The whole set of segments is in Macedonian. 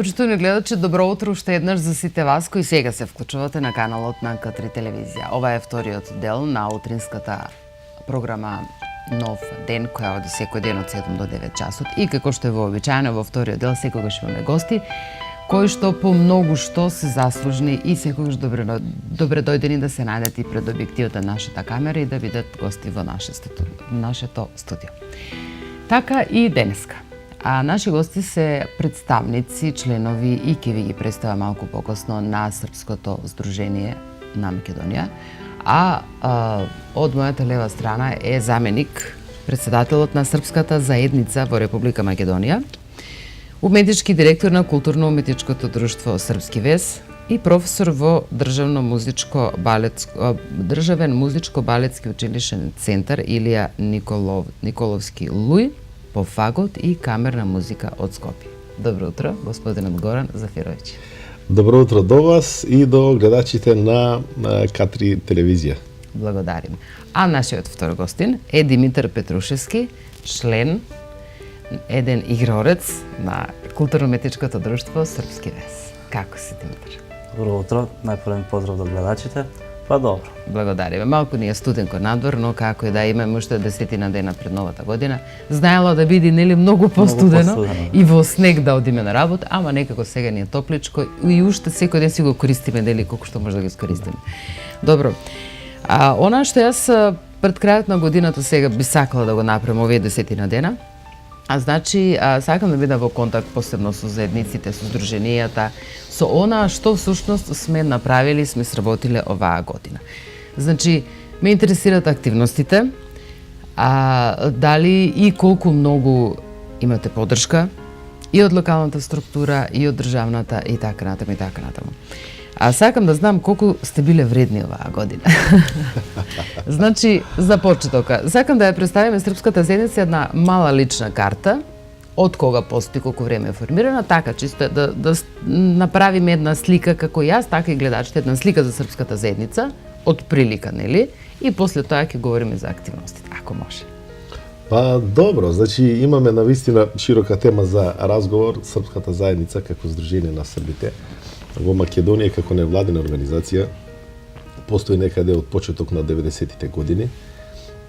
Почитувани гледачи, добро утро уште еднаш за сите вас кои сега се вклучувате на каналот на К3 телевизија. Ова е вториот дел на утринската програма Нов ден, која оди секој ден од 7 до 9 часот. И како што е вообичаено во вториот дел, секогаш имаме гости кои што по многу што се заслужни и секогаш добре дојдени да се најдат и пред објективот на нашата камера и да бидат гости во нашето студио. Така и денеска. А наши гости се представници, членови и ќе ви ги представя малку покосно на Српското здружение на Македонија. Од мојата лева страна е заменик председателот на Српската заедница во Република Македонија, уметнички директор на Културно-уметничкото друштво Српски вес и професор во Државен музичко-балетски училишен центар Илија Николовски Луј по фагот и камерна музика од Скопје. Добро утро, господинот Горан Зафировиќ. Добро утро до вас и до гледачите на К3 телевизија. Благодарим. А нашиот втор гостин е Димитар Петрушевски, член, еден игрорец на Културно-уметничкото друштво Српски вес. Како си, Димитар? Добро утро, најпрвен поздрав до гледачите. Па добро. Благодариме. Малку ни е студенко надвор, но како и да имаме уште 10 дена пред новата година, знаело да биде нели многу постудено и во снег да одиме на работа, ама некако сега ни е топличко и уште секој ден си го користиме дели колку што може да го искористиме. Добро. Она што јас пред крајот на годината сега би сакала да го направам овие 10 дена, значи, сакам да бидам во контакт посебно со заедниците, со здруженијата, со она што всушност сме направили, сме сработиле оваа година. Значи, ме интересираат активностите, дали и колку многу имате поддршка и од локалната структура, и од државната, и така натаму, и така натаму. Сакам да знам колку сте биле вредни оваа година. Значи, за почетока, сакам да ја представиме Српската заедница една мала лична карта, од кога постои, колку време е формирана, така чисто да направиме една слика, како јас, така и гледачите, една слика за Српската заедница, од прилика, нели? И после тоа ќе говориме за активностите, ако може. Па добро, значи имаме навистина широка тема за разговор. Српската заедница како здружение на србите во Македонија како невладина организација постои некаде од почеток на 90-тите години,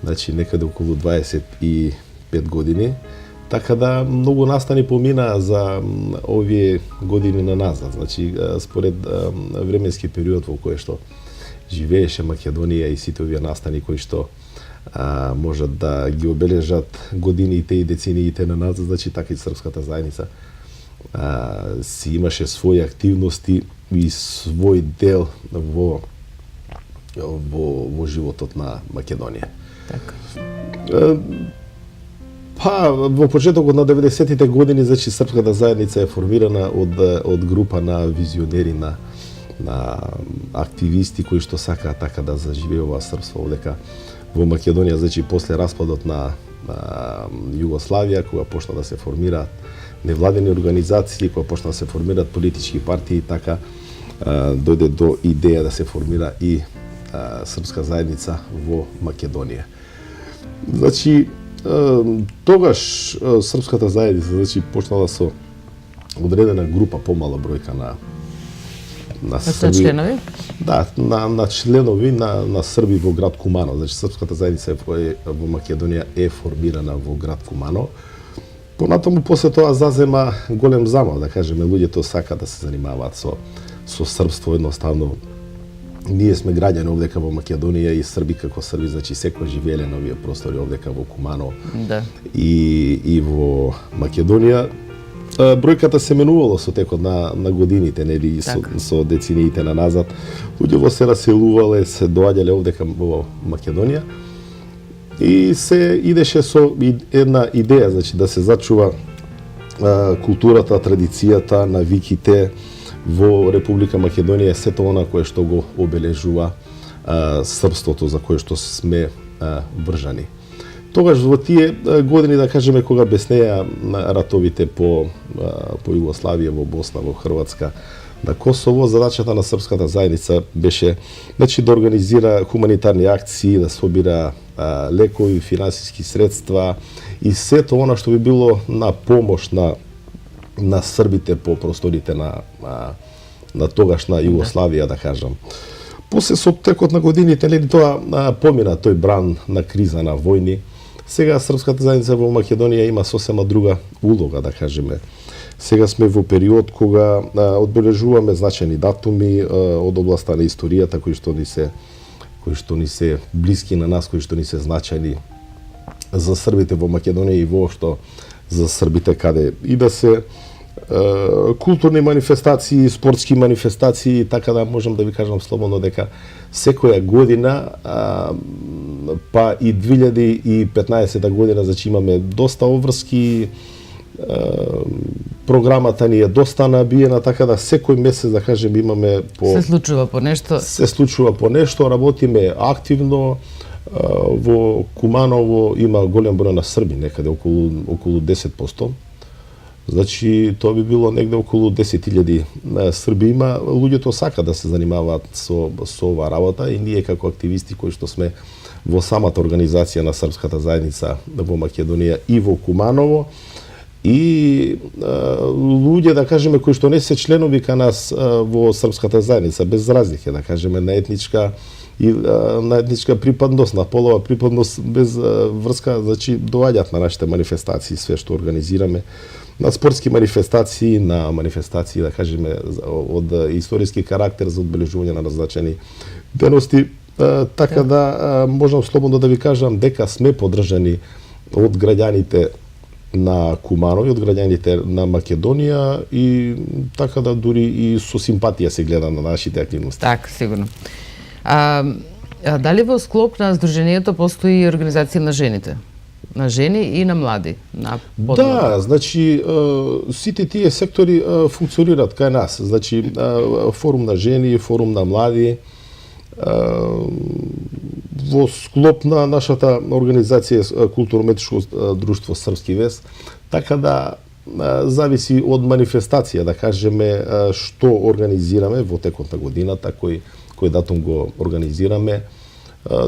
значи некаде околу 25 години, така да многу настани помина за овие години на назад. Значи според временски период во кој што живееше Македонија и сите овие настани кои што можат да ги обележат годините и децениите на назад, значи така и Српската заедница си имаше своји активности и свој дел во животот на Македонија. Така. Во почетокот на 90-тите години, значи Српската заедница е формирана од група на визионери, на активисти кои што сакаат така да заживеува српство одека во Македонија, значи после распадот на Југославија, кога почна да се формираат невладени организации, кога почна да се формираат политички партии, така дојде до идеја да се формира и Српска заедница во Македонија. Значи, тогаш Српската заедница, значи, почнала со одредена група, помала бројка на членови? Да, на членови на срби во град Кумано. Значи, Српската заедница во Македонија е формирана во град Кумано. Понатаму после тоа зазема голем замал, да кажеме, луѓето сака да се занимаваат со српство, едноставно. Ние сме граѓани овдека во Македонија и срби како срби, значи секој живееле на овие простори овдека во Кумано. Да. И во Македонија бројката се менувала со текот на годините, нели, со децениите на назад. Луѓето се раселувале, се доаѓале овдека во Македонија. И се идеше со една идеја, значи да се зачува културата, традицијата, навиките во Република Македонија, сето она кое што го обележува српството за кое што сме вржани. Тогаш во тие години, да кажеме, кога беснеја ратовите по Југославија, во Босна, во Хрватска, на Косово, задачата на Српската заедница беше, значи, да организира хуманитарни акции, да собира лекови, финансиски средства и сето она што би било на помош на на србите по просторите на тогашна Југославија, да кажам. После со текот на годините, нели тоа помина тој бран на криза, на војни. Сега српската заедница во Македонија има сосема друга улога, да кажеме. Сега сме во период кога одбележуваме значајни датуми од областа на историјата кои што ни се блиски на нас, кои што ни се значајни за србите во Македонија и воопшто за србите каде и да се културни манифестации, спортски манифестации, така да можам да ви кажам слободно дека секоја година, па и 2015 година, значи имаме доста обврски, програмата ни е доста набиена, така да секој месец, да кажем, имаме Се случува по нешто. Се случува по нешто, работиме активно. Во Куманово има голем број на срби, некаде околу 10%. Значи, тоа би било негде околу 10.000 срби има. Луѓето сака да се занимаваат со оваа работа и ние како активисти кои што сме во самата организација на српската заедница во Македонија и во Куманово и луѓе, да кажеме, кои што не се членови ка нас во српската заедница, без разлика, да кажеме, на етничка припадност, на полова припадност, без врска, значи доаѓаат на нашите манифестации, све што организираме, на спортски манифестации, на манифестации, да кажеме, од историски карактер за одбележување на различни дености, така да можам слободно да ви кажам дека сме поддржани од граѓаните на Куманово, од граѓаните на Македонија и така да дури и со симпатија се гледа на нашите активности. Така, сигурно. Дали во склоп на Сдруженијето постои организација на жените? На жени и на млади? Да, значи сите тие сектори функционираат кај нас. Значи форум на жени, форум на млади, во склоп на нашата организација Културно-уметничко друштво Српски вес, така да зависи од манифестација, да кажеме, што организираме во текот на годината, кој датум го организираме,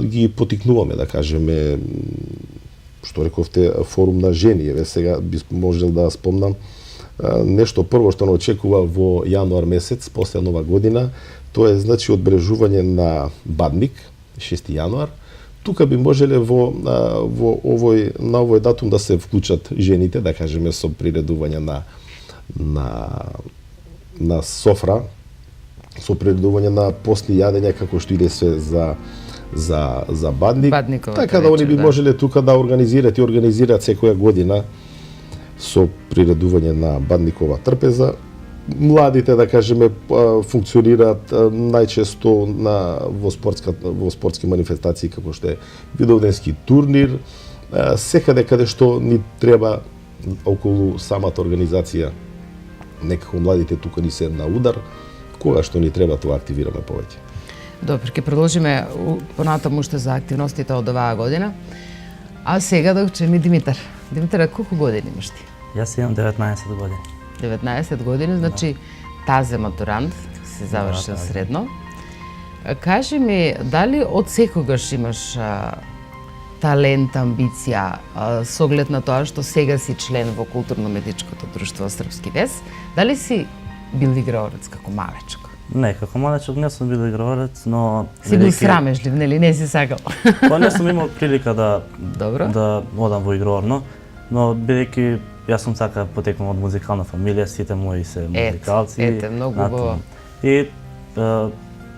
ги потикнуваме, да кажеме, што рековте, форум на жени. Еве сега би можел да спомнам нешто прво што не очекува во јануар месец, после нова година, тоа е значи одбележување на Бадник, 6 јануар. Тука би можеле на овој датум да се вклучат жените, да кажеме, со приредување на софра, со приредување на постни јадења, како што иде се за Бадник. Така да они би можеле тука да организираат секоја година со приредување на Бадникова трпеза. Младите, да кажеме, функционираат најчесто во спортски манифестации, како што е видовденски турнир, секаде каде што ни треба околу самата организација. Некако младите тука ни се на удар, кога што ни треба тоа активираме повеќе. Добро, ќе продолжиме понатаму уште за активностите од оваа година. А сега да учеме Димитар. Димитар, колку години имаш ти? Јас имам 19 години. 19 години, значи тазе матурант, си завршил средно. Кажи ми, дали од секогаш имаш талент, амбиција, со оглед на тоа што сега си член во Културно-уметничкото друштво Српски вес, дали си бил играорец како малечко? Не, како малечок не сум бил играорец, но... Си бил срамежлив, нели? Не си сакал? Па не сум имал прилика да одам во игрорно, но бидејќи јас сум така потекнал од музикална фамилија, сите мои се музикалци. Ете, многу убаво. И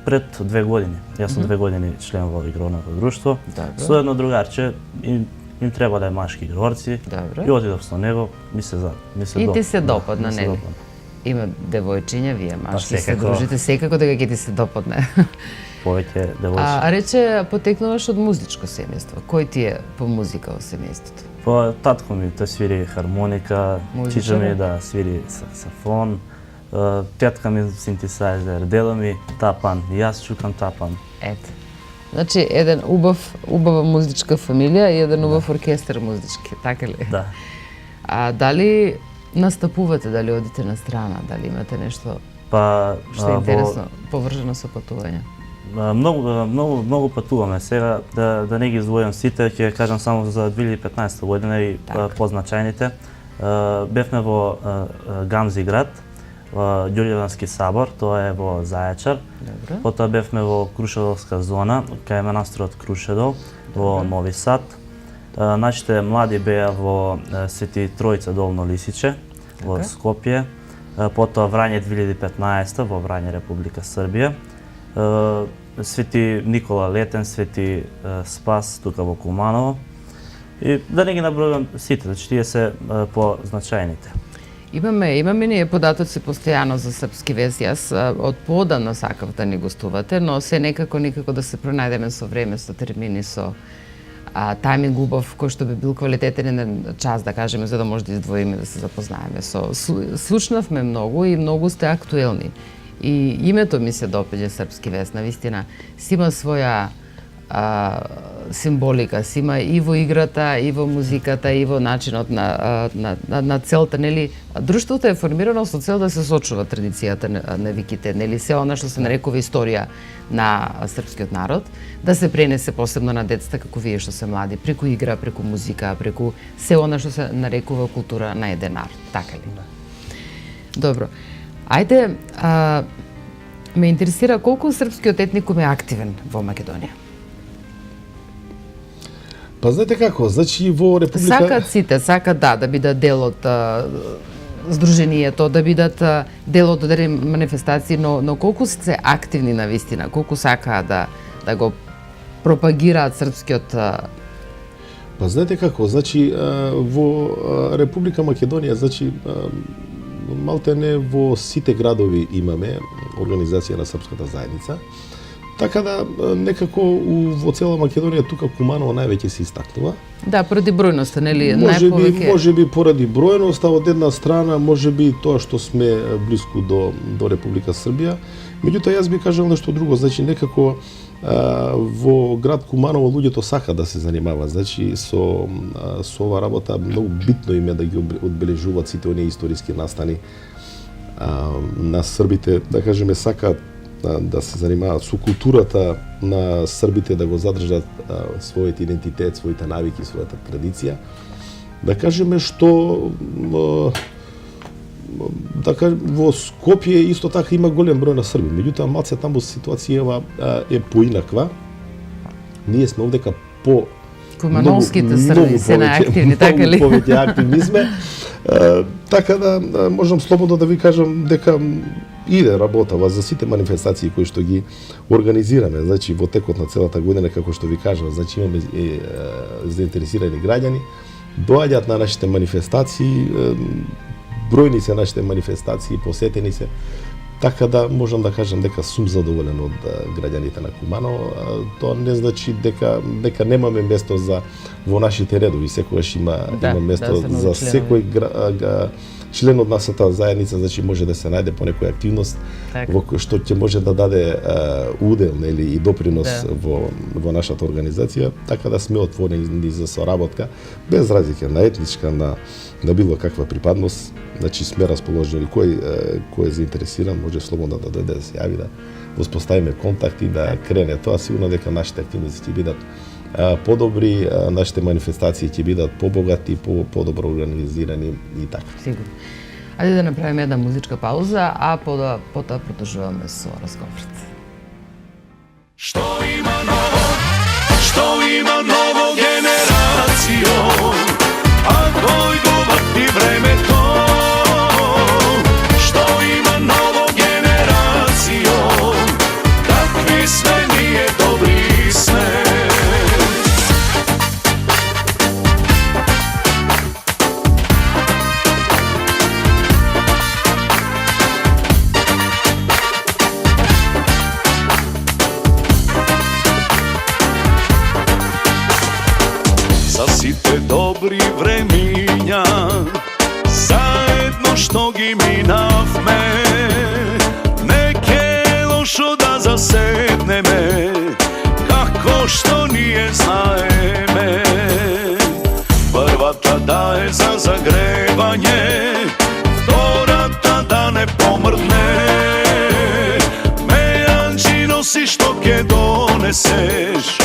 пред 2 години, јас сум 2 години член во игрорното друштво, со едно другарче, им треба да е машки игрорци, и отидов со него, ми се И ти се допадна, нели? Има девојчиња, вие машки се дружите, секако дека ќе ти се допадне. Повеќе девојчиња. А рече, потекнуваш од музичко семејство. Кој ти е по музика во семејството? Па татко ми тој свири хармоника, чича ми да свири саксофон, тетка ми синтесајзер, дедо ми тапан, и јас чукам тапан. Ете. Значи, еден убава музичка фамилија и еден убав оркестар музички, така ли? Да. А дали настапувате, дали одите на страна, дали имате нешто што е интересно, поврзано со патување? Многу патуваме. Сега да не ги издвојам сите, ќе кажам само за 2015 година и позначајните. Бевме во Гамзи град, Ѓурѓевдански собор, тоа е во Зајачар. Потоа бевме во Крушедолска зона, кај манастирот Крушедол, во Нови Сад. Нашите млади беа во Свети Тројца Долно Лисиче, во Скопје. Потоа Врање 2015 во Врање, Република Србија. Свети Никола Летен, Свети Спас тука во Куманово. И да не ги набројувам сите, значи тие се позначајните. Имаме ние податоци постојано за српски вест. Јас од поодамна сакав да ни гостувате, но се никако да се пронајдеме со време, со термини, со тајминг убав, кој што би бил квалитетен час, да кажеме, за да може да издвоиме, да се запознаеме. Слушнавме многу и многу сте актуелни. И името ми се допаѓа српски вест, навистина. Си има своја символика, си има и во играта, и во музиката, и во начинот на целта, нели? Друштвото е формирано со цел да се сочува традицијата на виките, нели? Се она што се нарекува историја на српскиот народ, да се пренесе посебно на децата како вие што се млади, преку игра, преку музика, преку се она што се нарекува култура на еден народ, така ли? Добро. Ајде, ме интересира колку српскиот етникум е активен во Македонија? Па знаете како, значи во Република... Сакат сите, да бидат дел од здруженијето, да бидат дел од одредени манифестации, но колку се активни на вистина, колку сакаат да го пропагираат српскиот... Па знаете како, значи во Република Македонија, значи малтене во сите градови имаме организација на српската заедница. Така да некако во цела Македонија тука Куманово највеќе се истакнува. Да, поради бројноста, нели, најповеќе. Можеби поради бројноста од една страна, можеби тоа што сме блиску до Република Србија. Меѓутоа јас би кажал нешто друго, значи некако во град Куманово луѓето сакаат да се занимаваат, значи со ова работа многу битно им е да ги одбележуваат сите оние историски настани на србите, да кажеме сакаат да се занимаваат со културата на србите, да го задржат својот идентитет, своите навики, својата традиција. Да кажеме што во Скопје исто така има голем број на срби, меѓутоа малце таму ситуацијава е поинаква. Ние сме овдека Кумановските срби се најактивни, така ли? Многу повеќе активни сме. Така да можам слободно да ви кажам дека иде работава за сите манифестации кои што ги организираме, значи во текот на целата година, како што ви кажав, значи имаме заинтересирани граѓани, доаѓаат на нашите манифестации, бројни се нашите манифестации, посетени се, така да можам да кажам дека сум задоволен од граѓаните на Куманово. Тоа не значи дека немаме место во нашите редови, секогаш има место за секој член од нашата заедница, значи може да се најде по некоја активност во кој што ќе може да даде удел, нели, и допринос во нашата организација, така да сме отворени за соработка без разлика на етничка, на било каква припадност. Значи сме расположени, кој е заинтересиран може слободно да дојде да се јави, да воспоставиме контакти, да крене тоа. Сигурно дека нашите активности ќе бидат подобри, нашите манифестации ќе бидат побогати, подобро организирани и така. Сигурно. Ајде да направиме една музичка пауза, а потоа продолжуваме со разговорот. Што има ново генерацијо, а дојдувати времето. Што има ново генерацијо, какви сме ние, добри сме. Добри времиња, заедно што ги минавме, не ке лошо да заседнеме, како што ние знаеме. Првата да е за загревање, втората да не помрдне. Мејанџи носи што ке донесеш,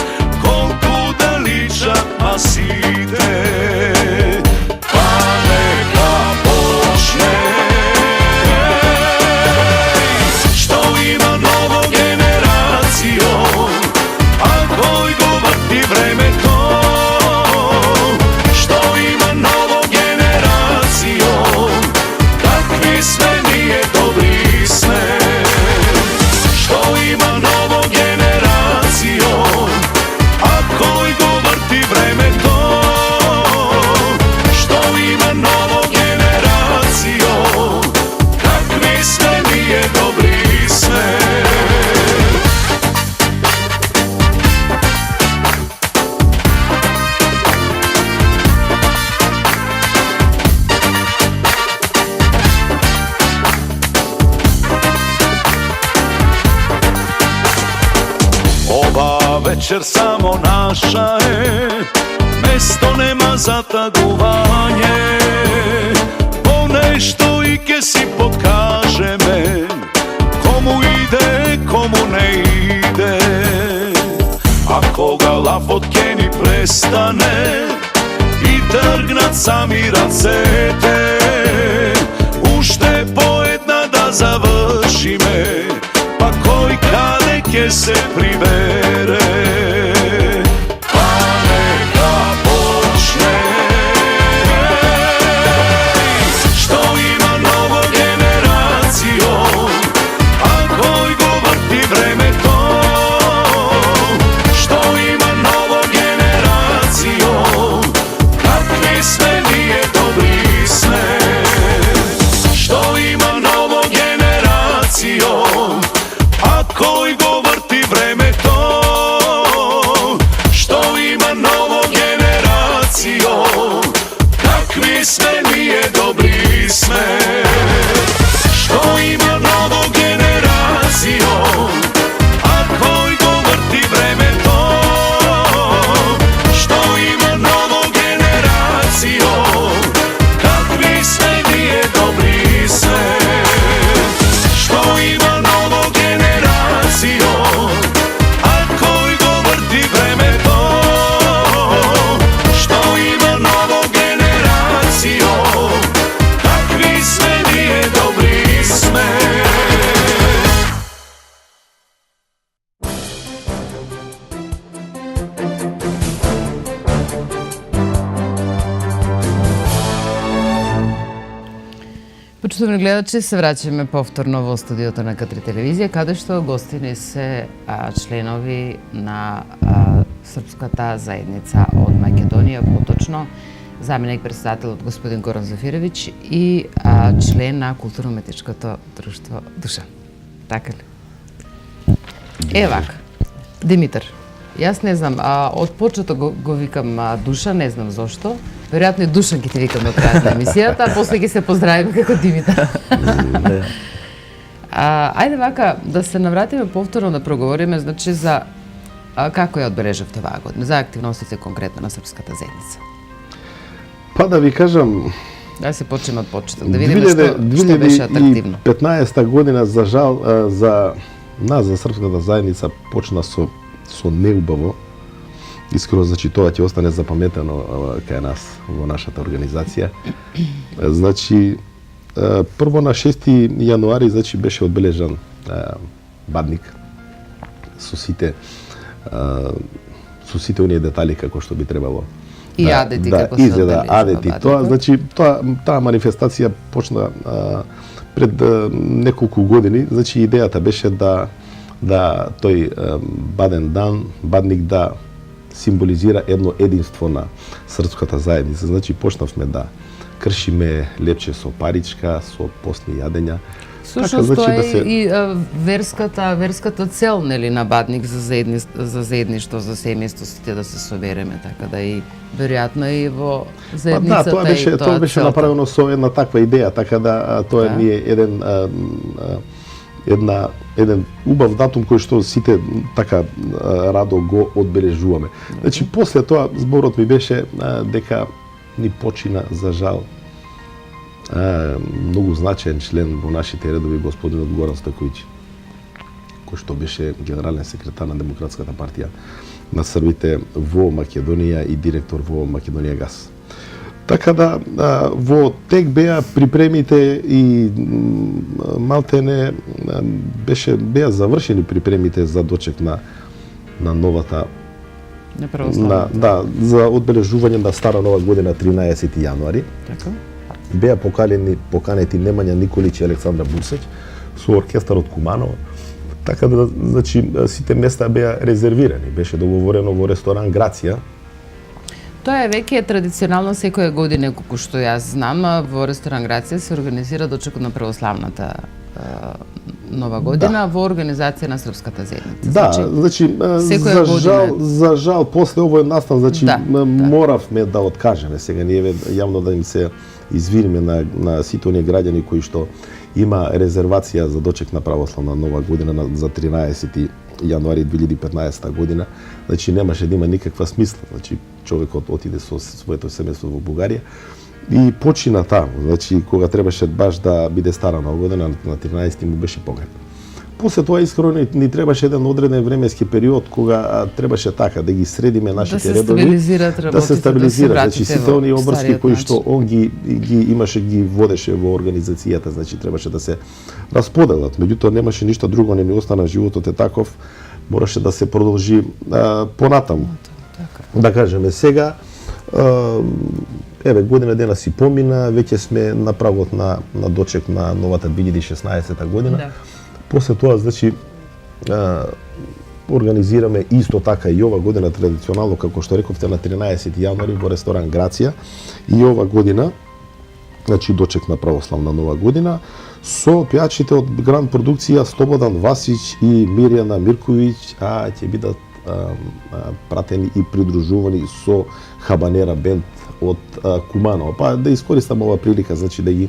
колку да личат масите, па нека времето, што има ново генерацијо, какви сме ние, добри сме. Што има ново генерацијо, а кој го врти времето, што има ново генерацијо, какви сме ние, добри сме. Вечер само наша е, место нема за тагување, по нешто и ке си покажеме, кому иде, кому не иде. А кога лафот ке ни престане и тргнат сами рацете, уште по една да завршиме, па кој каде ке се прибере. Почитувани гледачи, се враќаме повторно во студиото на К3 телевизија, каде што гостини се членови на српската заедница од Македонија, поточно заменик председател господин Горан Зафировиќ и член на културно-уметничкото друштво Душа. Така ли? Вака, Димитар, јас не знам, од почеток го викам Душа, не знам зошто. Веројатно и Душан ќе ти викам до крајот на емисијата, а после ќе се поздравиме како Димитар. Ајде вака, да се навратиме повторно да проговориме, значи, за како ја одбележавте оваа година, за активностите конкретно на српската заедница. Па да ви кажам, да се почнеме од почеток, да видиме што беше атрактивно. 2015 година, за жал, за нас, за српската заедница, почна со неубаво. Искрено, значи, тоа ќе остане запаметено кај нас во нашата организација. Значи, прво на 6 јануари, значи, беше одбележан Бадник со сите оние детали како што би требало. И адети како се изгледа адети. Тоа, значи, таа манифестација почна пред неколку години. Значи, идејата беше да тој Бадник да символизира едно единство на српската заедница. Значи, почнавме да кршиме лепче со паричка, со постни јадења. Сушност, тоа е и верската цел, нели, на Бадник за заедништво, за семејство, сите да се собереме, така да и веројатно и во заедницата тоа беше направено со една таква идеја, така да тоа ни е еден убав датум кој што сите така радо го одбележуваме. Значи, после тоа зборот ми беше дека ни почина, за жал, многу значаен член во нашите редови, господинот Горан Стајковиќ, кој што беше генерален секретар на Демократската партија на Србите во Македонија и директор во Македонија Газ. Така да, во тек беа припремите и малтене беа завршени припремите за дочек на новата за одбележување на Стара нова година 13 јануари. Така. Беа поканети Немања Николиќ и Александра Бурсеќ со оркестар од Куманово. Така да, значи, сите места беа резервирани. Беше договорено во ресторан Грација. Тоа е веќе традиционално секоја година, колку што јас знам, во ресторан Грација се организира дочекот на православната Нова година во организација на Српската заедница. Да, значи за жал после овој настан, значи моравме да откажеме. Сега ние јавно да им се извиниме на сите оние граѓани кои што има резервација за дочек на православна Нова година за 13 јануари 2015 година. Значи немаше да има никаква смисла. Значи човекот отиде со своето семејство во Бугарија и почина таму. Значи кога требаше баш да биде Стара Нова година на 13 му беше погреб. После тоа искрено ни требаше еден одреден временски период кога требаше така да ги средиме нашите редови, да се стабилизира, значи сите оние обврски кои што он ги имаше, ги водеше во организацијата, значи требаше да се расподелат. Меѓутоа немаше ништо друго, не ни остана, животот е таков, мораше да се продолжи понатаму. Да кажеме сега, еве година дена си помина, веќе сме на прагот на дочек на новата 2016 година. Да. После тоа, значи, организираме исто така и ова година традиционално, како што рековте, на 13 јануари во ресторан Грација. И ова година, значи дочек на православна Нова година, со пејачите од Гранд продукција Слободан Васич и Мирјана Мирковиќ, ќе бидат пратени и придружувани со Хабанера бенд од Куманово. Па да искористам ова прилика, значи да ги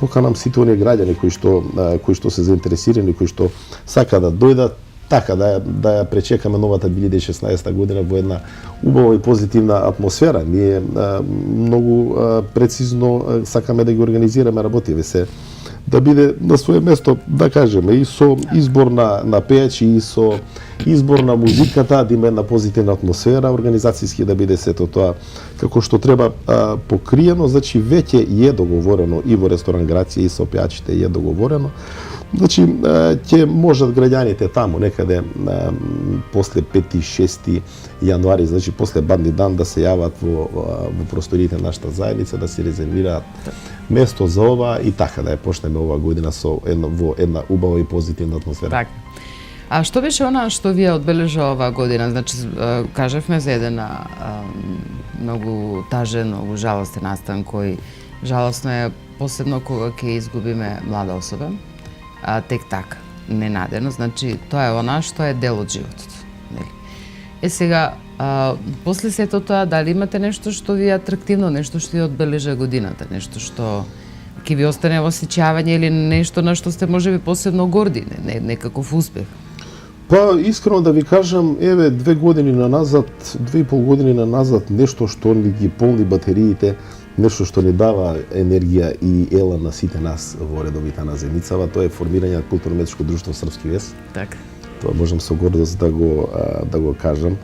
поканам сите оние граѓани кои што се заинтересирани, кои што сака да дојдат, така да ја пречекаме новата 2016 година во една убава и позитивна атмосфера. Ние многу прецизно сакаме да ги организираме работиве се, да биде на свое место, да кажеме, и со избор на пејачи, и со избор на музиката, да има една позитивна атмосфера, организацијски да биде сето тоа како што треба покриено, значи веќе е договорено и во ресторан Грација и со пејачите е договорено. Значи ќе можат граѓаните таму некаде после 5-6 јануари, значи после бадни дан да се јават во просториите на нашата заедница, да се резервираат место за ова и така да ја почнеме ова година во една убава и позитивна атмосфера. Так. А што беше она што вие одбележа оваа година? Значи кажавме за еден многу тажен, многу жалостен настан кој жалосно е посебно кога ќе изгубиме млада особа. Тек така, ненадено, значи тоа е она што е дел од животот. Нели? Сега, после сето тоа, дали имате нешто што ви е атрактивно, нешто што ви одбележа годината, нешто што ќе ви остане во сеќавање или нешто на што сте можеби посебно горди, некаков успех? Па, искрено да ви кажам, еве 2 години на назад, 2,5 години на назад, нешто што ни ги полни батериите, нешто што ни дава енергија и ела на сите нас во редовите на Зеницава, тоа е формирање на културно-уметничко друштво Српски вес. Така. Тоа можам со гордост да го кажам.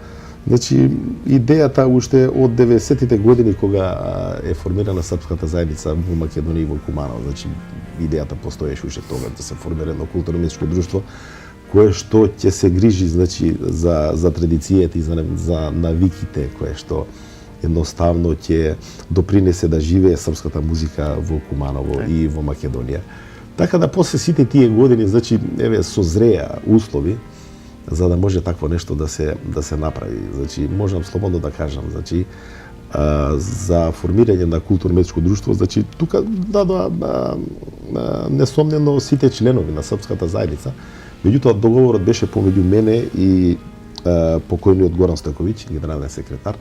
Значи, идејата уште од 90-тите години кога е формирана Српската заедница во Македонија и во Куманово, значи идејата постоеше уште тога да се формира едно културно-уметничко друштво кое што ќе се грижи, значи, за традицијата и за навиките, кое што едноставно ќе допринесе да живее српската музика во Куманово и во Македонија. Така да после сите тие години, значи, еве созреа услови за да може такво нешто да се направи. Значи, можам слободно да кажам, значи, за формирање на културно-уметничко друштво, значи, тука несомнено сите членови на српската заедница. Меѓутоа договорот беше помеѓу мене и покојниот Горан Стојковиќ, генерален секретар.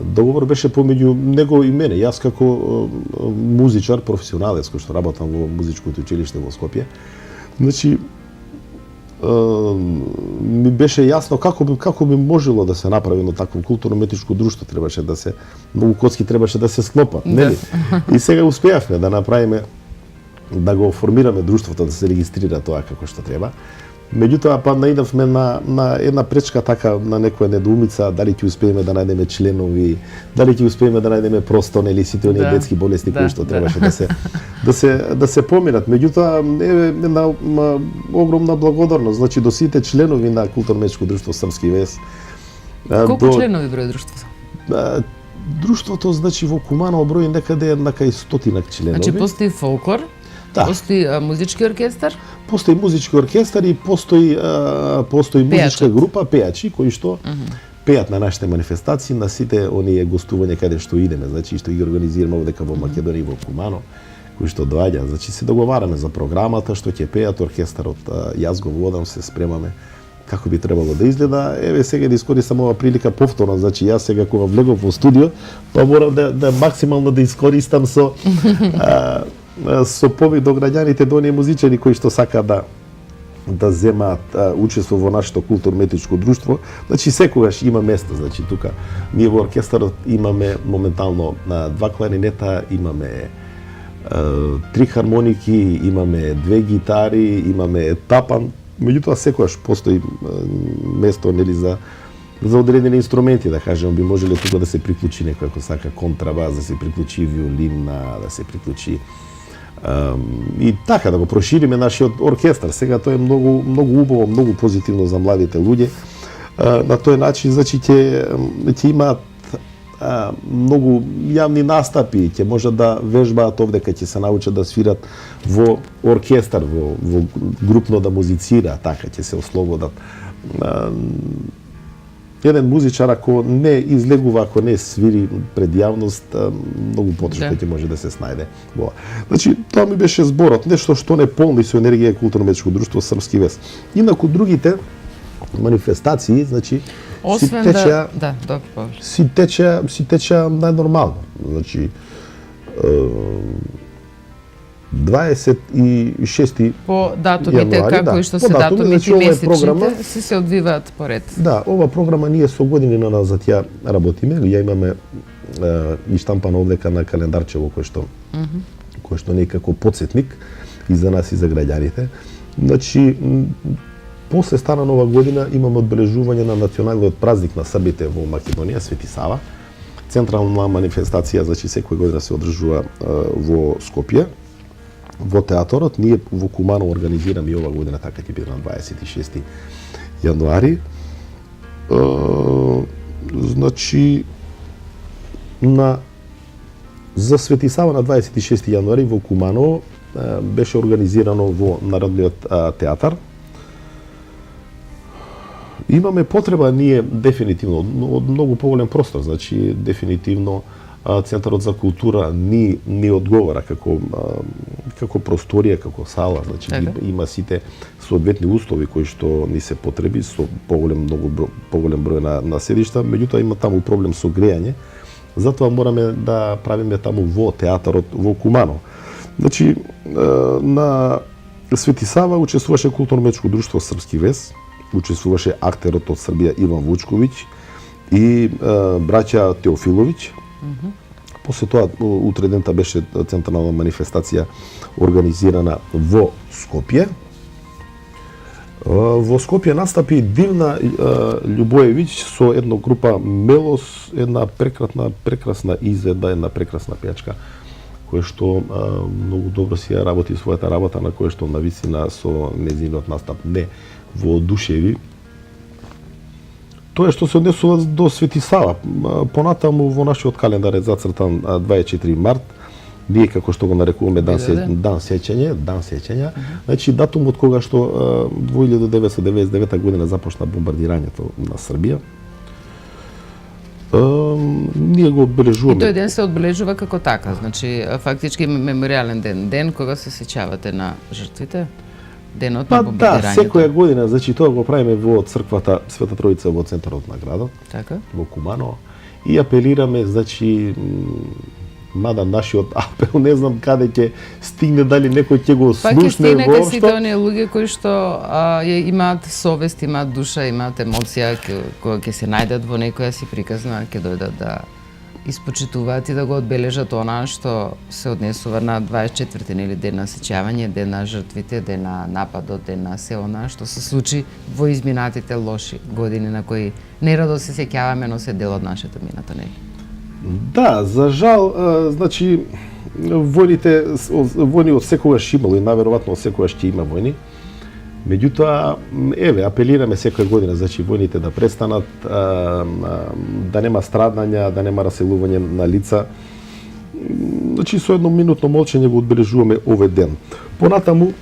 Договор беше помеѓу него и мене. Јас како музичар, професионалец кој што работам во музичкото училиште во Скопје, значи ми беше јасно како би можело да се направи едно такво културно-уметничко друштво, требаше да се многу коцки требаше да се склопат, нели? И сега успеавме да направиме, да го формираме друштвото, да се регистрира тоа како што треба. Меѓутоа, па наидавме на една пречка така, на некоја недоумица, дали ќе успееме да најдеме членови, дали ќе успееме да најдеме просто, нели, сите оние детски болести кои што требаше да се поминат. Меѓутоа, е една огромна благодарност, значи до сите членови на културно-уметничко друштво Српски вес, Колку членови број друштвото? Друштвото, значи, во Куманово брои некаде на кај 100 членови. Значи, постои фолклор, постои музички оркестар? Постои музички оркестар и постои музичка група, пејачи, кои што пеат на нашите манифестации, на сите оние гостувања каде што идеме, значи што ги организираме овдека во Македонија и во Куманово, кои што доаѓаат. Значи се договараме за програмата, што ќе пеат оркестарот. Јас го водам, се спремаме како би требало да изгледа. Еве сега да искористам ова прилика повторно, значи јас сега кога влегов во студио, па морам да максимално да искористам со повик до граѓаните, до оние музичари кои што сака да земаат учество во нашето културно-метичко друштво. Значи секогаш има место, значи тука ние во оркестарот имаме моментално 2 кларинета, имаме 3 хармоники, имаме 2 гитари, имаме тапан. Меѓутоа секогаш постои место, нели, за одредени инструменти, да кажем, би можеле тука да се приклучи некој ако сака контрабас, да се приклучи виолина, да се приклучи и така да го прошириме нашиот оркестар. Сега тоа е многу убаво, многу позитивно за младите луѓе. На тој начин, значи, ќе имаат многу јавни настапи, ќе можат да вежбаат овдека, ќе се научат да свират во оркестар, во групно да музицира, така ќе се ослободат. Еден музичар ако не излегува, ако не свири пред јавност, многу потешко ќе може да се снајде. Значи, тоа ми беше зборот, нешто што не полни со енергија културно-метичко друштво Српски вес. Инаку другите манифестации, значи, си теча најнормално. Значи, 26 по датумите како и што се датумите и месечните се одвиваат поред. Да, ова програма ние со години назад ја работиме, ја имаме и штампано овдека на календарчево кој што некако потсетник и за нас и за граѓаните. Значи, после стара нова година имаме одбележување на националниот празник на србите во Македонија, Свети Сава. Централна манифестација, значи секоја година се одржува во Скопје, во театорот. Ние во Куманово организираме и ова година, така ќе биде на 26 јануари. Значи, за Свети Сава на 26 јануари во Куманово беше организирано во Народниот театар. Имаме потреба ние дефинитивно од многу поголем простор, значи дефинитивно Центарот за култура ни одговара како просторија, како сала, значи има сите соодветни услови кои што ни се потреби со поголем број на седишта, меѓутоа има таму проблем со грејање. Затоа мораме да правиме таму во театарот во Куманово. Значи на Свети Сава учествуваше културно-метичко друштво Српски вес, учествуваше актерот од Србија Иван Вучковиќ и браќа Теофиловиќ. После тоа, утре дента беше централна манифестација организирана во Скопје. Во Скопје настапи Дивна Љубоевиќ со една група Мелос, една прекрасна изvedба, една прекрасна пејачка, која што многу добро си ја работи својата работа, на која што навистина со нејзиниот настап не воодушеви. Тоа што се однесува до Свети Сава. Понатаму во нашиот календар е зацртан 24 март. Ние како што го нарекуваме дан сеќање. Значи датумот кога што во 1999 година започна бомбардирањето на Србија. Ние го одбележуваме. И тој ден се одбележува како така, значи фактички меморијален ден кога се сеќавате на жртвите. Денот на бомбардирањето. Да, секоја година, значи тоа го правиме во црквата Света Тројца во центарот на градот, така, во Куманово, и апелираме, значи, мада нашиот апел, не знам каде ќе стигне, дали некој ќе го слушне воопшто. Па ќе стигне кај сите оние луѓе кои што имаат совест, имаат душа, имаат емоција, кога ќе се најдат во некоја си приказна, ќе дојдат да испочитуваат и да го одбележат она што се однесува на 24-ти или ден на сеќавање, ден на жртвите, ден на нападот, ден на се она што се случи во изминатите лоши години на кои нерадо се сеќаваме, но се дел од нашата мината, нели? Да, за жал, значи војни од секогаш имало и наверојатно од секогаш ќе има војни. Меѓутоа, еве, апелираме секоја година, значи, војните да престанат, да нема страдања, да нема раселување на лица. Значи, со едно минутно молчење го одбележуваме овој ден. Понатаму,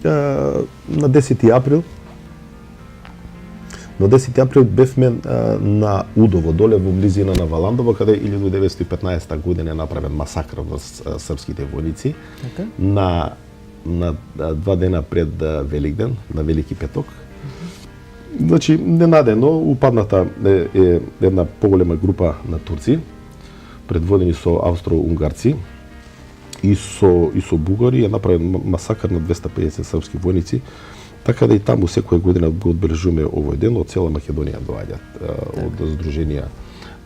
на 10 април, бевме на Удово, доле во близина на Валандово, каде 1915 година е направен масакр во српските војници. На 2 дена пред Великден, на Велики петок. Значи, ненадено упадната е една поголема група на турци, предводени со австро-унгарци и со бугари, е направен масакр на 250 српски војници. Така да и таму секоја година го одбележуваме овој ден, од цела Македонија доаѓаат, од здруженија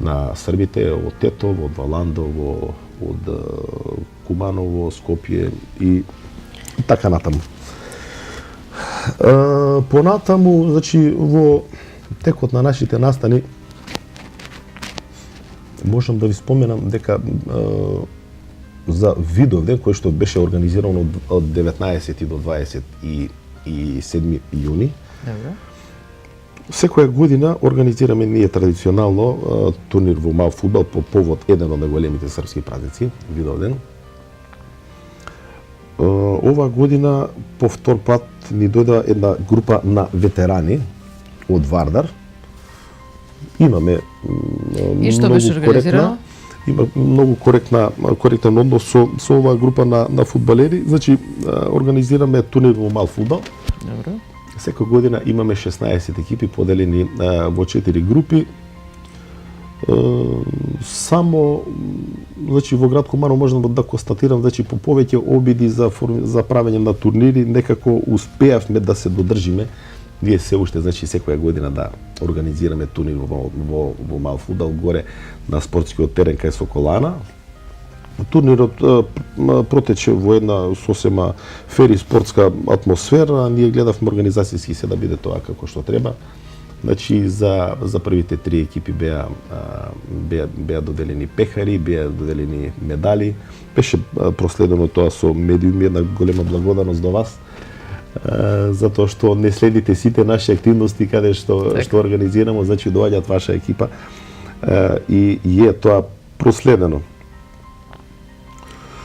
на србите, од Тетово, од Валандово, од Куманово, Скопје и така натаму. Понатаму, значи, во текот на нашите настани, можам да ви споменам дека за Видовден, кој што беше организирано од 19 до 27 јуни. Добро. Секоја година организираме ние традиционално турнир во мал фудбал по повод еден од најголемите српски празници, Видовден. Ова година по втор пат ни дојде една група на ветерани од Вардар. Имаме И што беше организирано? Има многу коректен однос со оваа група на фудбалери. Значи, организираме турнир во мал фудбал. Добро. Секоја година имаме 16 екипи поделени во 4 групи. Само, значи, во град Куманово можам да констатирам, значи, по повеќе обиди за правење на турнири, некако успеавме да се додржиме. Ние се уште, значи, секоја година да организираме турнир во мал фудбал горе на спортскиот терен кај Соколана. Турнирот протече во една сосема фер и спортска атмосфера. Ние гледавме организацијски се да биде тоа како што треба. Значи, за првите 3 екипи беа доделени пехари, беа доделени медали. Беше проследено тоа со медиуми, една голема благодарност до вас, затоа што не следите сите наши активности каде што организираме, значи доаѓаат ваша екипа и е тоа проследено.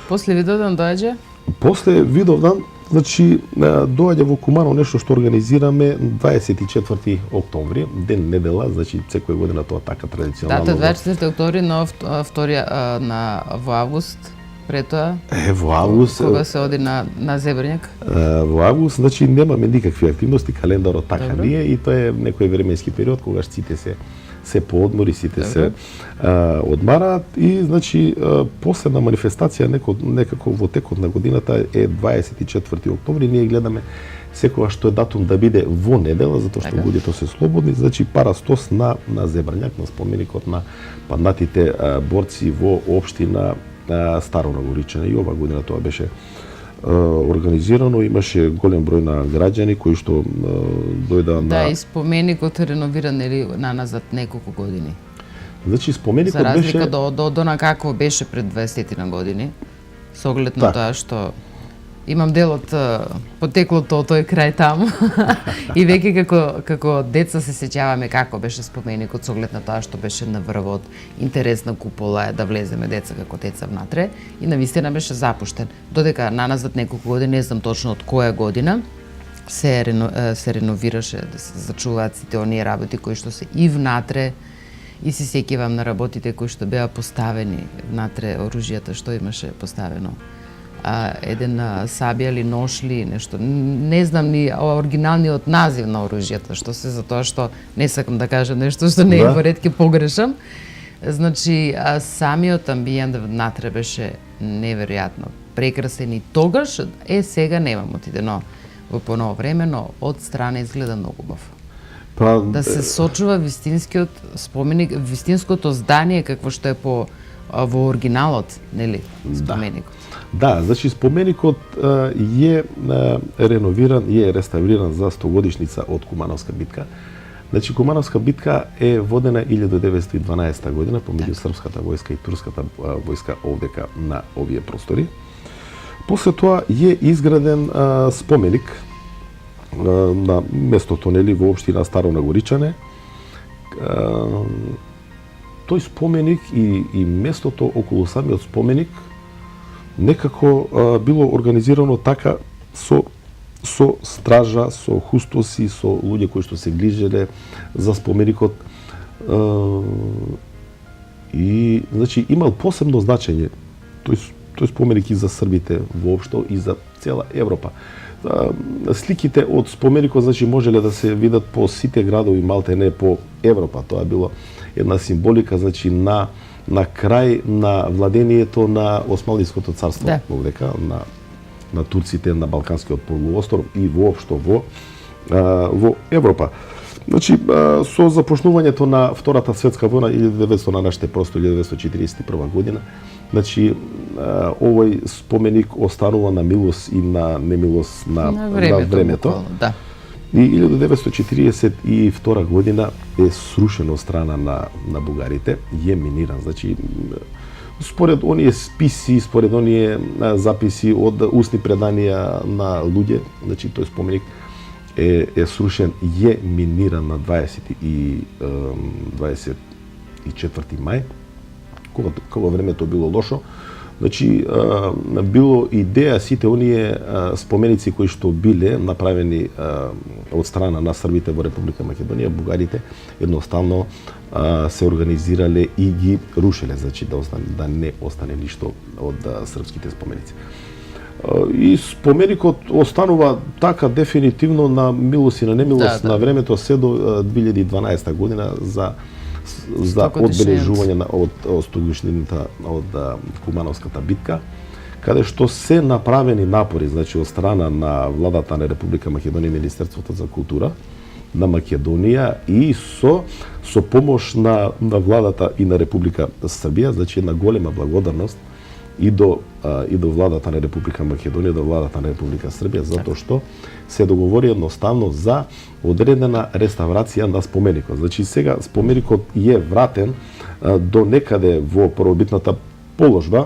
После Видовдан доаѓа? После Видовдан, значи, доаѓа во Куманово нешто што организираме 24 октомври, ден недела, значи секоја година тоа така традиционално. Дата 24 октомври, но во август, пред тоа? Во август. Кога се оди на Зебрњак? Во август, значи немаме никакви активности, календарот така Добро. не е и тоа е некој временски период кога сите се по одмори, сите се одмараат и, значи, последна манифестација некако во текот на годината е 24 октомври. Ние гледаме секогаш што е датум да биде во недела, затоа што луѓето се слободни, значи парастос на Зебрњак, на споменикот на паднатите борци во општина Старо Нагоричане. И ова година тоа беше организирано, имаше голем број на граѓани кои што дојдаа на... Да, и споменикот е реновиран или наназад неколку години. Значи, споменикот беше... За разлика до на какво беше пред 20 на години, со оглед на тоа што имам дел од потеклото од тој крај таму и веќе како деца се сеќаваме како беше споменикот со оглед на тоа што беше на врвот, интересна купола да влеземе деца како деца внатре и навистина беше запуштен. Додека наназад неколку години, не знам точно од која година, се реновираше, да се зачуваат сите оние работи кои што се и внатре, и се сеќавам на работите кои што беа поставени внатре, оружјата што имаше поставено. Еден сабија или нож ли, нешто, не знам ни оригиналниот назив на оружјата, што се затоа што не сакам да кажам нешто што не е во ред, ќе погрешам. Значи, самиот амбиент внатре беше неверојатно прекрасен и тогаш, сега немам отидено во поново време, но од страна изгледа многу убав. Да се сочува вистинскиот споменик, вистинското здание какво што е во оригиналот, нели, споменикот. Да, значи споменикот е реновиран и е реставриран за 100 годишница од Кумановска битка. Значи, Кумановска битка е водена 1912 година помеѓу српската војска и турската војска овдека на овие простори. После тоа е изграден споменик на местото, нели, во општина Старо Нагоричане. Тој споменик и местото околу самиот споменик некако било организирано така со стража, со хустоси, со луѓе кои што се грижеле за споменикот. И значи имал посебно значење тој споменик и за србите воопшто и за цела Европа. Сликите од споменикот значи можеле да се видат по сите градови малтене по Европа. Тоа било една символика значи на крај на владението на Османлиското царство, овдека на турците на Балканскиот полуостров и воопшто во Европа. Значи, со започнувањето на Втората светска војна 1900 на нашите простори 1941 година, значи овој споменик останува на милост и на немилост на времето. Да. И 1942 година е срушен од страна на бугарите, е миниран. Значи, според оние списи, според оние записи од устни преданија на луѓе, значи тој споменик е срушен, е миниран на 24 мај, кога времето било лошо. Значи, било идеја сите оние споменици кои што биле направени од страна на србите во Република Македонија, бугарите едноставно се организирале и ги рушеле, значи да не остане ништо од српските споменици. И споменикот останува така дефинитивно на милост и на немилост на времето се до 2012 година за одбележување од 100-годишнината од Кумановската битка, каде што се направени напори, значи од страна на владата на Република Македонија и Министерството за култура на Македонија и со помош на владата и на Република Србија, значи една голема благодарност и до владата на Република Македонија, до владата на Република Србија, затоа што се договори едноставно за одредена реставрација на споменикот. Значи сега споменикот е вратен до некаде во првобитната положба,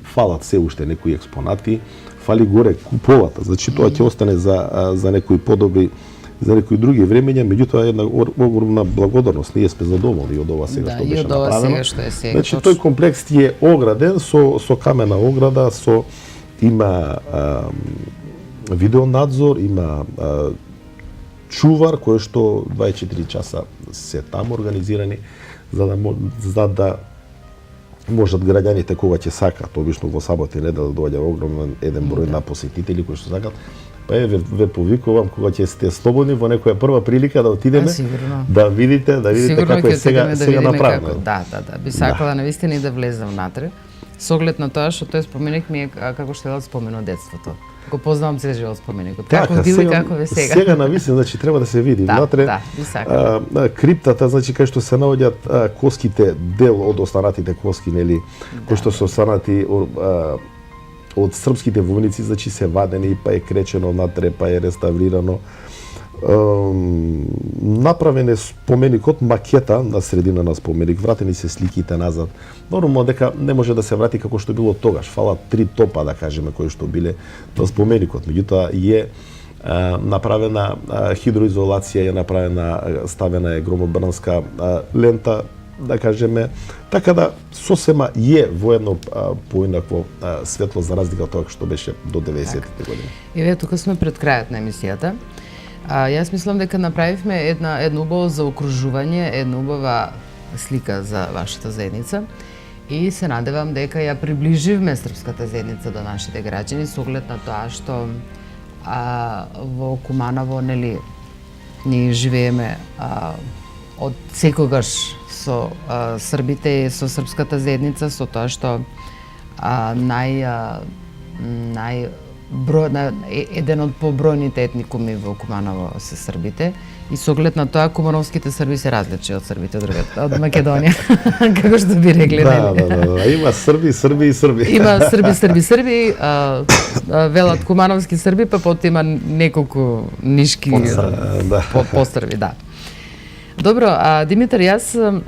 фалат се уште некои експонати, фали горе куполата, значи тоа ќе остане за некои подобри, за некои други времења, меѓутоа една огромна благодарност. Ние сме задоволни од ова сега што беше направено. Значи тој комплекс е ограден со камена ограда, има видеонадзор, има чувар кој што 24 часа се таму организирани за да можат граѓаните кога ќе сакат, обично во сабота и недела доаѓа огромен еден број на посетители кои што сакат. Па ве повикувам кога ќе сте слободни во некоја прва прилика да отидеме, да видите како е сега направено. Да, би сакала навистина и да влезам внатре. Со оглед на тоа што тој споменик ми е како што да спомено детството. Го познавам цел живот споменикот. Како бил и како е сега. Сега навистина, значи треба да се види внатре. Да, би сакала. Криптата, значи кај што се наоѓаат коските, дел од останатите коски, нели, кои што се останати од српските војници, значи се вадени, па е кречено внатре, па е реставрирано. Направен е споменикот, макета на средина на споменик, вратени се сликите назад. Нормално дека не може да се врати како што било тогаш. Фала 3 топа, да кажеме, кои што биле на споменикот. Меѓутоа е направена хидроизолација, ставена е громобранска лента, да кажеме, така да сосема е воедно поинакво светло за разлика од тоа што беше до 90-тите години. Еве тука сме пред крајот на емисијата. Јас мислам дека направивме една убава заокружување, една убава слика за вашата заедница и се надевам дека ја приближивме српската заедница до нашите граѓани со оглед на тоа што во Куманово, нели, ние живееме од секогаш со србите, со српската заедница, со тоа што еден од побројните етникуми во Куманово се србите и со оглед на тоа кумановските срби се различни од србите од Македонија. Како што би рекле, да, има срби и срби. Има срби, велат кумановски срби, па потоа има неколку нишки посрби, да. Добро, Димитар, јас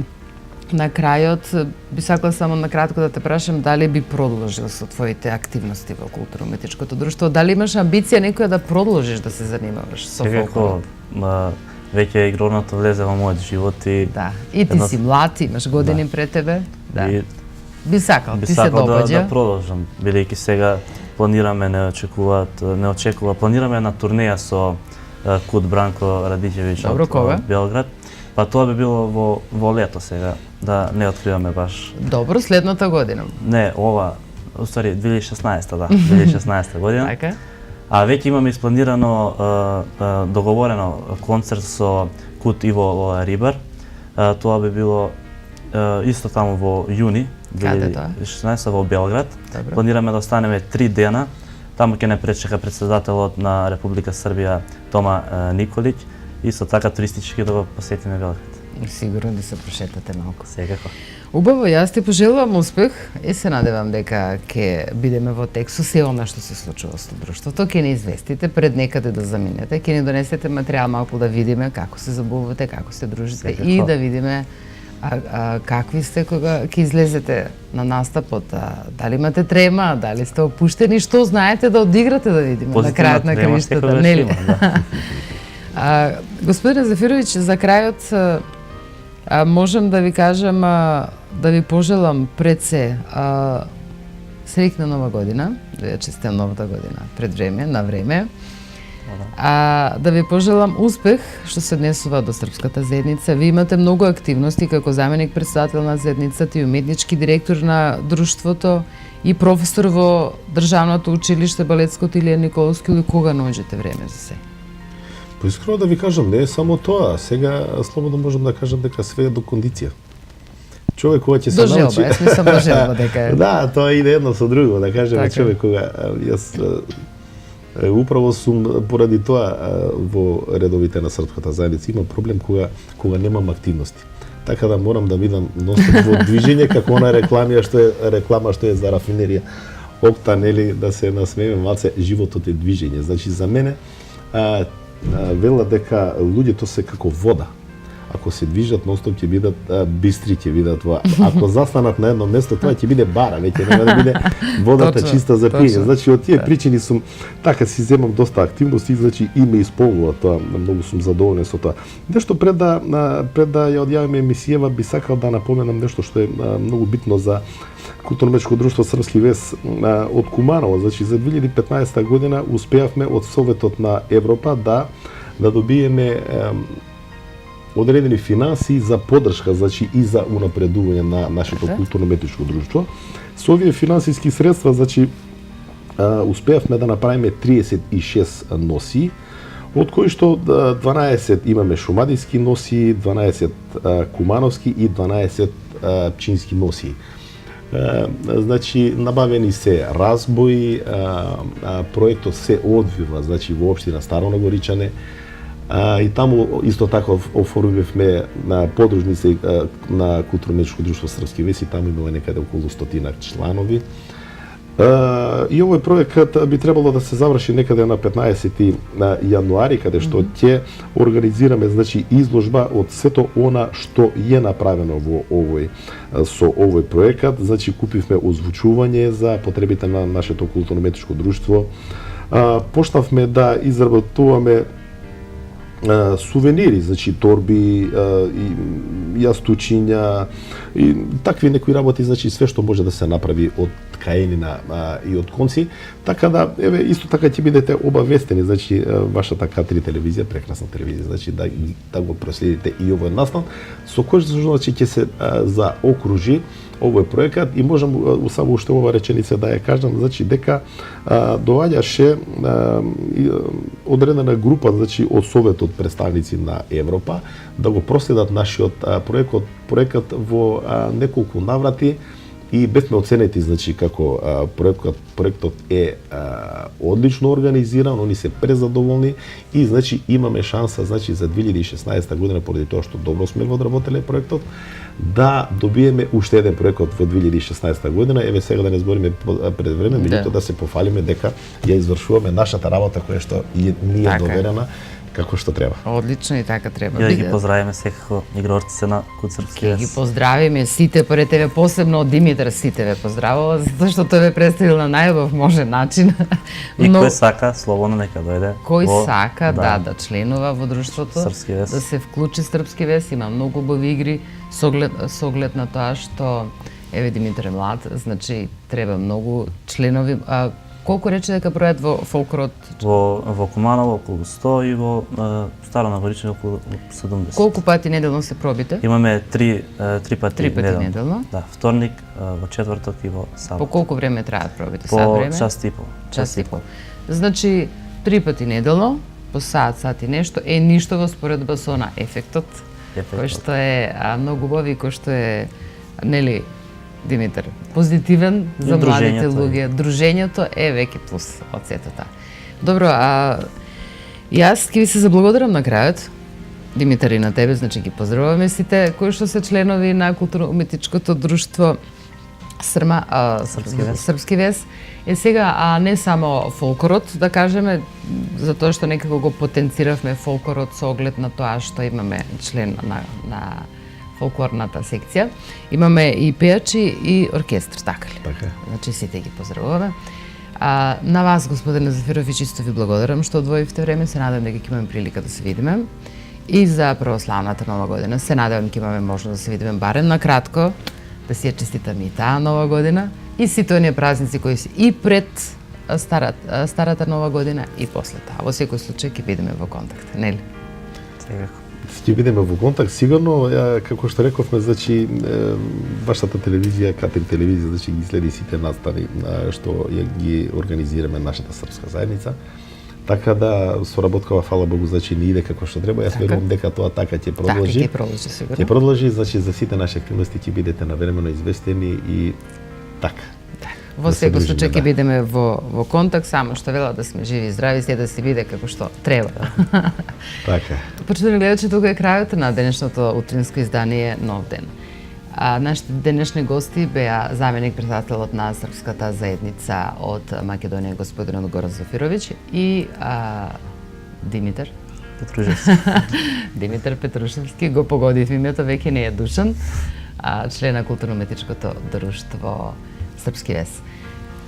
на крајот би сакала само накратко да те прашам дали би продолжил со твоите активности во културно-уметничкото друштво, дали имаш амбиција некоја да продолжиш да се занимаваш со фолклор? Веќе игрорното влезе во мојот живот и да, и ти си млад, имаш години пред тебе, да. И би сакал, ти се допаѓа. Да продолжам, бидејќи сега планираме планираме на турнеја со Кут Бранко Радиќевиќ од Белград. Па тоа би било во лето сега, да не откриваме баш. Добро, следната година. Не, уствари 2016, да, 2016 година. Така. А веќе имаме испланирано, договорено концерт со Кут Иво Рибар. Тоа би било исто таму во јуни 2016 во Белград. Добро. Планираме да останеме 3 дена. Таму ќе не пречека председателот на Република Србија Тома Николиќ. Исто така туристички да го посетиме Белград. Сигурно да се прошетате малку. Секако. Убаво, јас ти пожелувам успех и се надевам дека ќе бидеме во текст со се она што се случува со друштвото. Ќе ни известите пред некаде да заминете, ќе ни донесете материјал малку да видиме како се забавувате, како се дружите и да видиме какви сте кога ќе излезете на настапот, дали имате трема, дали сте опуштени, што знаете да одиграте да видиме на крајот на кривиштата, нели? Господине Зафировиќ, за крајот можам да ви кажам, да ви пожелам пред се среќна нова година, да ја честитам новата година пред време, на време. Да ви пожелам успех што се однесува до српската заедница. Ви имате многу активности како заменик председател на заедницата и уметнички директор на друштвото и професор во Државното училиште балетското Илија Николовски. Или кога наоѓате време за се? Поискрено да ви кажам, не е само тоа. Сега слободно можам да кажам дека све е до кондиција. Човек кога ќе се научи... До желба, јас мислам до желба дека... Да, тоа иде едно со друго, да кажеме човек кога... Јас управо сум поради тоа во редовите на српската заедница имам проблем кога немам активности. Така да морам да бидам ностап во движење како она реклама што е за рафинерија Окта, нели, да се насмееме малце, животот е движење. Значи за мене велат дека луѓето се како вода. Ако се движат ностоп ќе бидат бистри, ќе бидат тоа. Ако застанат на едно место, тоа ќе биде бара, веќе нема да биде водата чиста за пиење. Значи од тие причини сум така си земам доста активности, значи и ме исполнува тоа. Многу сум задоволен со тоа. Нешто пред да ја одјавиме емисијава би сакал да напоменам нешто што е многу битно за Културно-уметничко друштво Српски вес од Куманово. Значи за 2015 година успеавме од Советот на Европа да добиеме одредени финанси за поддршка, значи и за унапредување на нашето културно-уметничко друштво. Со овие финансиски средства, значи успеавме да направиме 36 носи, од кои што 12 имаме шумадиски носи, 12 кумановски и 12 пчински носи. Значи набавени се разбои, проектот се одвива, значи во општина Старо Нагоричане, и таму исто така оформивме на подружници на Културно-уметничко друштво Српски вес и таму имаме некаде околу 100 чланови. И овој проект би требало да се заврши некаде на 15 јануари, каде што ќе организираме, значи, изложба од сето она што е направено со овој проект. Значи купивме озвучување за потребите на нашето културно-уметничко друштво. Поштавме да изработуваме сувенири, значи торби, јастучиња и такви некои работи, значи све што може да се направи од ткаенина и од конци, така да еве исто така ќе бидете обавестени, значи вашата К3 телевизија, прекрасна телевизија, значи да го проследите и овој настан, со кој значи ќе се заокружи овој проект и можам само уште ова реченица да ја кажам, значи дека доаѓаше одредена група, значи од Советот представници на Европа да го проследат нашиот проектот во неколку наврати и бевме оценети, значи како проектот е одлично организиран, они се презадоволни и значи имаме шанса, значи за 2016 година поради тоа што добро сме го одработеле проектот, да добиеме уште еден проект во 2016 година. Еве сега да не збориме пред време, меѓутоа да се пофалиме дека ја извршуваме нашата работа која што ни е доверена како што треба. Одлично и така треба. И да ги поздравиме секако игрорците на Куд Српски Ќе ги вес. поздравиме сите поред тебе, посебно од Димитар сите ве поздравува, затоа што тој ве представил на најубав можен начин. И кој сака, слободно нека дојде. Кој сака да членува во друштвото, Српски вес. да се вклучи Српски вес, има многу убави игри со оглед на тоа што еве Димитар е млад, значи треба многу членови. Колку рече дека бројат во фолклорот? Во Куманово околу 100 и во Старо Нагориче околу 70. Колку пати неделно се пробите? Имаме три пати Три пати неделно? Да, вторник, во четврток и во сабота. По колку време траат пробите? По Сат време? час и пол. Час и пол. Значи, 3 пати неделно, по сат и нешто, е ништо во споредба со на ефектот, кој што е многу убав и кој што е, нели, Димитар, позитивен за младите луѓе. Дружењето е веќе плюс од сето таа. Добро, јас ќе ви се заблагодарам на крајот. Димитар и на тебе, значи ги поздравуваме сите кои што се членови на културно-уметничкото друштво Српски вес. Е сега, не само фолклорот, да кажеме, затоа што некако го потенциравме фолклорот со оглед на тоа што имаме член на фолклорната секција. Имаме и пејачи и оркестр, така ли? Така е. Значи сите ги поздравуваме. На вас, господине Зафировиќ, исто ви благодарам што одвоивте време. Се надевам дека ќе имаме прилика да се видиме. И за православната нова година се надевам ќе имаме можност да се видиме барем на кратко, да си ја честитаме и таа нова година и сите оние празници кои се и пред старата нова година и после таа. Во секој случај ќе бидеме во контакт, нели? Секако. Ќе бидеме во контакт сигурно, како што рековме, значи вашата телевизија, К3 телевизија, значи ги следи сите настани што ја ги организираме нашата српска заедница. Така да соработкава, фала Богу, значи не иде како што треба. Јас верувам дека тоа така ќе продолжи. Така ќе продолжи сигурно. Ќе продолжи, значи за сите наши активности ќе бидете навремено известени и така. Во секој случај ќе бидеме во контакт, само што велат да сме живи и здрави, се да се биде како што треба. Така. Почитувани гледачи, тука е крајот на денешното утринско издание Нов ден. Нашите денешни гости беа заменик председателот на Српската заедница од Македонија господинот Горан Зафировиќ и Димитар Петрушевски. Димитар Петрушевски, го погодив името, веќе не е Душан, член на културно-уметничкото друштво Српски вес.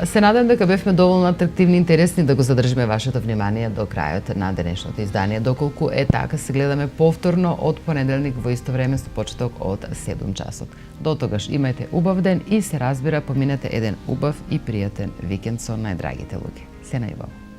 Се надам дека бевме доволно атрактивни и интересни да го задржиме вашето внимание до крајот на денешното издание. Доколку е така, се гледаме повторно од понеделник во исто време со почеток од 7 часот. До тогаш имајте убав ден и се разбира поминете еден убав и пријатен викенд со најдрагите луѓе. Се најубаво.